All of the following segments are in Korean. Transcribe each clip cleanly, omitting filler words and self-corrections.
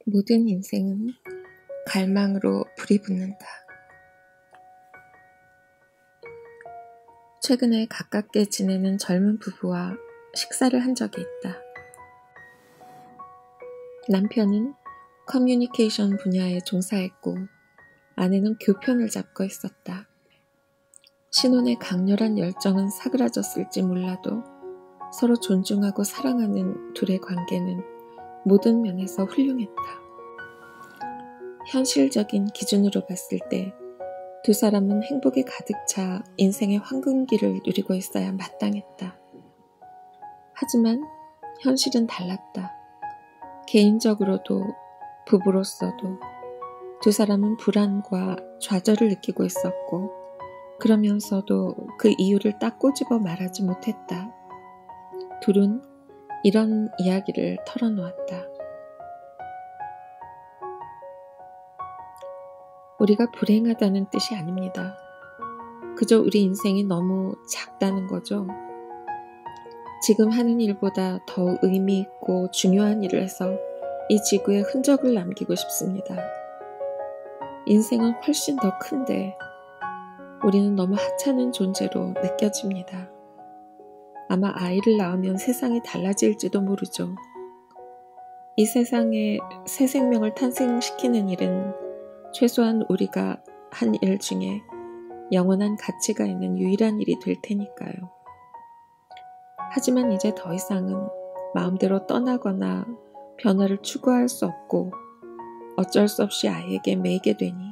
모든 인생은 갈망으로 불이 붙는다. 최근에 가깝게 지내는 젊은 부부와 식사를 한 적이 있다. 남편은 커뮤니케이션 분야에 종사했고 아내는 교편을 잡고 있었다. 신혼의 강렬한 열정은 사그라졌을지 몰라도 서로 존중하고 사랑하는 둘의 관계는 모든 면에서 훌륭했다. 현실적인 기준으로 봤을 때 두 사람은 행복에 가득 차 인생의 황금기를 누리고 있어야 마땅했다. 하지만 현실은 달랐다. 개인적으로도 부부로서도 두 사람은 불안과 좌절을 느끼고 있었고 그러면서도 그 이유를 딱 꼬집어 말하지 못했다. 둘은 이런 이야기를 털어놓았다. 우리가 불행하다는 뜻이 아닙니다. 그저 우리 인생이 너무 작다는 거죠. 지금 하는 일보다 더 의미 있고 중요한 일을 해서 이 지구에 흔적을 남기고 싶습니다. 인생은 훨씬 더 큰데 우리는 너무 하찮은 존재로 느껴집니다. 아마 아이를 낳으면 세상이 달라질지도 모르죠. 이 세상에 새 생명을 탄생시키는 일은 최소한 우리가 한 일 중에 영원한 가치가 있는 유일한 일이 될 테니까요. 하지만 이제 더 이상은 마음대로 떠나거나 변화를 추구할 수 없고 어쩔 수 없이 아이에게 매이게 되니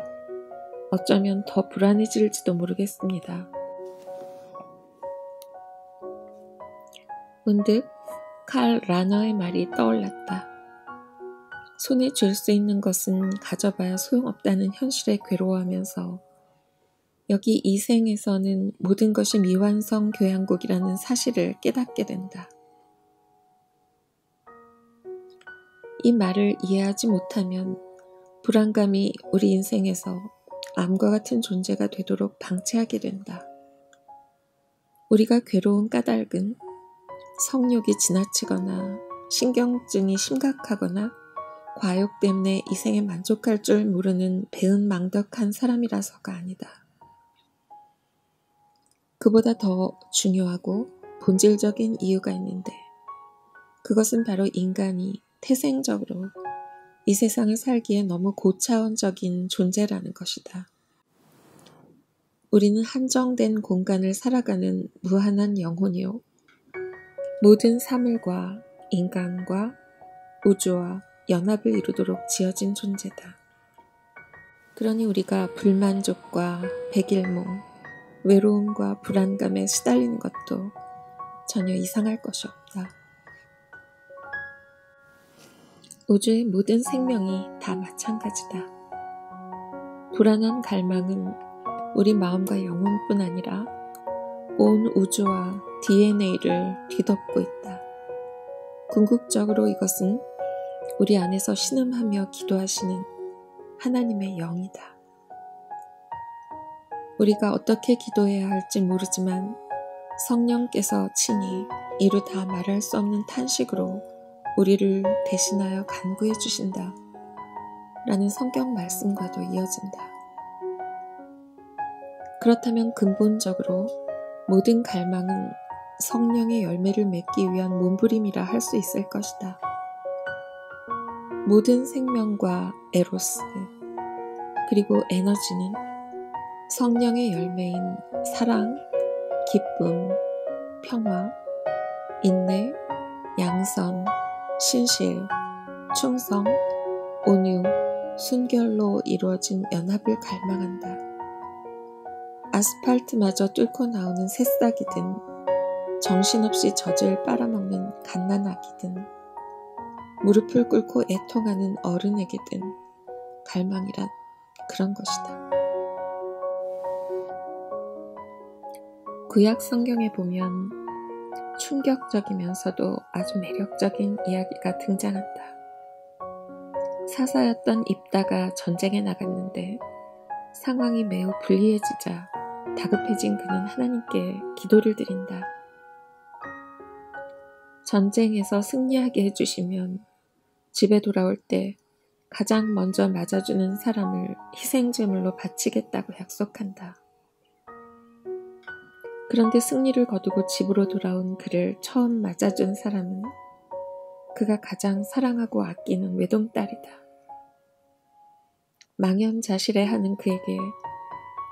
어쩌면 더 불안해질지도 모르겠습니다. 문득 칼 라너의 말이 떠올랐다. 손에 쥘 수 있는 것은 가져봐야 소용없다는 현실에 괴로워하면서 여기 이 생에서는 모든 것이 미완성 교향곡이라는 사실을 깨닫게 된다. 이 말을 이해하지 못하면 불안감이 우리 인생에서 암과 같은 존재가 되도록 방치하게 된다. 우리가 괴로운 까닭은 성욕이 지나치거나 신경증이 심각하거나 과욕 때문에 이 생에 만족할 줄 모르는 배은망덕한 사람이라서가 아니다. 그보다 더 중요하고 본질적인 이유가 있는데 그것은 바로 인간이 태생적으로 이 세상을 살기에 너무 고차원적인 존재라는 것이다. 우리는 한정된 공간을 살아가는 무한한 영혼이요. 모든 사물과 인간과 우주와 연합을 이루도록 지어진 존재다. 그러니 우리가 불만족과 백일몽, 외로움과 불안감에 시달리는 것도 전혀 이상할 것이 없다. 우주의 모든 생명이 다 마찬가지다. 불안한 갈망은 우리 마음과 영혼뿐 아니라 온 우주와 DNA를 뒤덮고 있다. 궁극적으로 이것은 우리 안에서 신음하며 기도하시는 하나님의 영이다. 우리가 어떻게 기도해야 할지 모르지만 성령께서 친히 이루 다 말할 수 없는 탄식으로 우리를 대신하여 간구해 주신다. 라는 성경 말씀과도 이어진다. 그렇다면 근본적으로 모든 갈망은 성령의 열매를 맺기 위한 몸부림이라 할 수 있을 것이다. 모든 생명과 에로스, 그리고 에너지는 성령의 열매인 사랑, 기쁨, 평화, 인내, 양선, 신실, 충성, 온유, 순결로 이루어진 연합을 갈망한다. 아스팔트마저 뚫고 나오는 새싹이든 정신없이 젖을 빨아먹는 갓난아기든 무릎을 꿇고 애통하는 어른에게든 갈망이란 그런 것이다. 구약 성경에 보면 충격적이면서도 아주 매력적인 이야기가 등장한다. 사사였던 입다가 전쟁에 나갔는데 상황이 매우 불리해지자 다급해진 그는 하나님께 기도를 드린다. 전쟁에서 승리하게 해주시면 집에 돌아올 때 가장 먼저 맞아주는 사람을 희생제물로 바치겠다고 약속한다. 그런데 승리를 거두고 집으로 돌아온 그를 처음 맞아준 사람은 그가 가장 사랑하고 아끼는 외동딸이다. 망연자실해하는 그에게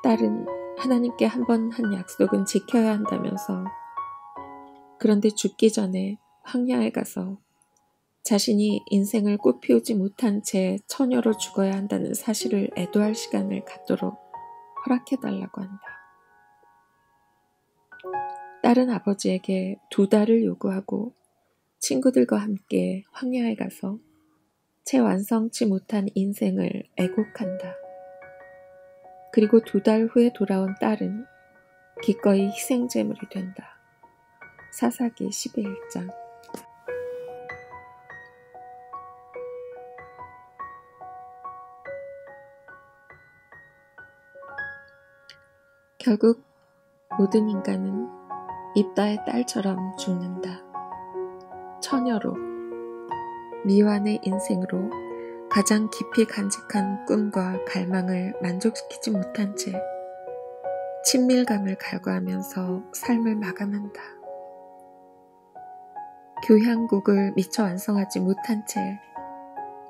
딸은 하나님께 한 번 한 약속은 지켜야 한다면서, 그런데 죽기 전에 황야에 가서 자신이 인생을 꽃피우지 못한 채 처녀로 죽어야 한다는 사실을 애도할 시간을 갖도록 허락해달라고 한다. 딸은 아버지에게 2달을 요구하고 친구들과 함께 황야에 가서 채 완성치 못한 인생을 애곡한다. 그리고 2달 후에 돌아온 딸은 기꺼이 희생제물이 된다. 사사기 11장. 결국 모든 인간은 입다의 딸처럼 죽는다. 처녀로, 미완의 인생으로 가장 깊이 간직한 꿈과 갈망을 만족시키지 못한 채 친밀감을 갈구하면서 삶을 마감한다. 교향곡을 미처 완성하지 못한 채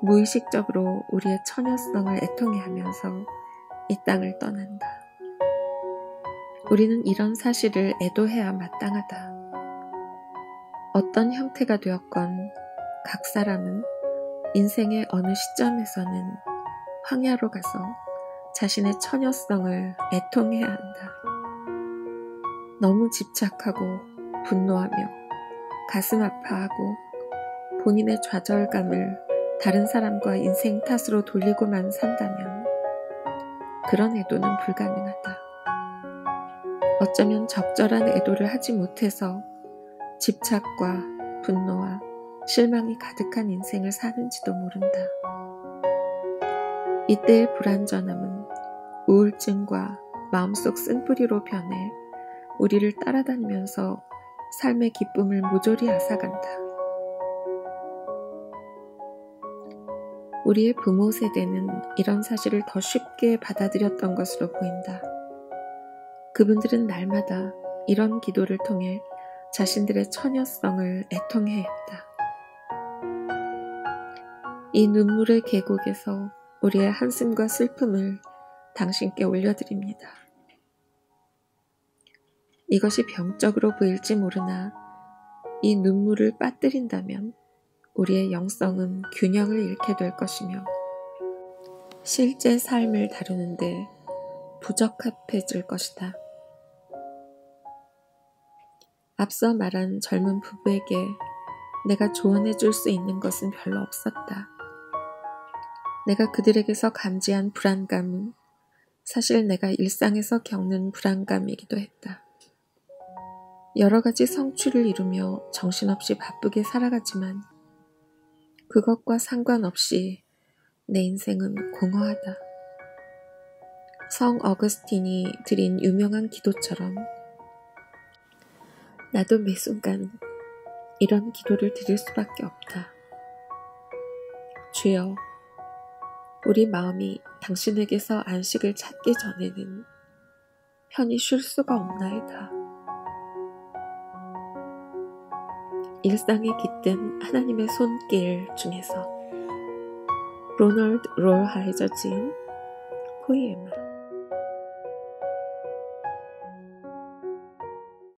무의식적으로 우리의 처녀성을 애통해하면서 이 땅을 떠난다. 우리는 이런 사실을 애도해야 마땅하다. 어떤 형태가 되었건 각 사람은 인생의 어느 시점에서는 황야로 가서 자신의 처녀성을 애통해야 한다. 너무 집착하고 분노하며 가슴 아파하고 본인의 좌절감을 다른 사람과 인생 탓으로 돌리고만 산다면 그런 애도는 불가능하다. 어쩌면 적절한 애도를 하지 못해서 집착과 분노와 실망이 가득한 인생을 사는지도 모른다. 이때의 불완전함은 우울증과 마음속 쓴뿌리로 변해 우리를 따라다니면서 삶의 기쁨을 모조리 앗아간다. 우리의 부모 세대는 이런 사실을 더 쉽게 받아들였던 것으로 보인다. 그분들은 날마다 이런 기도를 통해 자신들의 처녀성을 애통해 했다. 이 눈물의 계곡에서 우리의 한숨과 슬픔을 당신께 올려드립니다. 이것이 병적으로 보일지 모르나 이 눈물을 빠뜨린다면 우리의 영성은 균형을 잃게 될 것이며 실제 삶을 다루는데 부적합해질 것이다. 앞서 말한 젊은 부부에게 내가 조언해 줄 수 있는 것은 별로 없었다. 내가 그들에게서 감지한 불안감은 사실 내가 일상에서 겪는 불안감이기도 했다. 여러 가지 성취를 이루며 정신없이 바쁘게 살아가지만 그것과 상관없이 내 인생은 공허하다. 성 어거스틴이 드린 유명한 기도처럼 나도 매 순간 이런 기도를 드릴 수밖에 없다. 주여, 우리 마음이 당신에게서 안식을 찾기 전에는 편히 쉴 수가 없나이다. 일상에 깃든 하나님의 손길 중에서 로널드 롤하이저 지은 포이에마.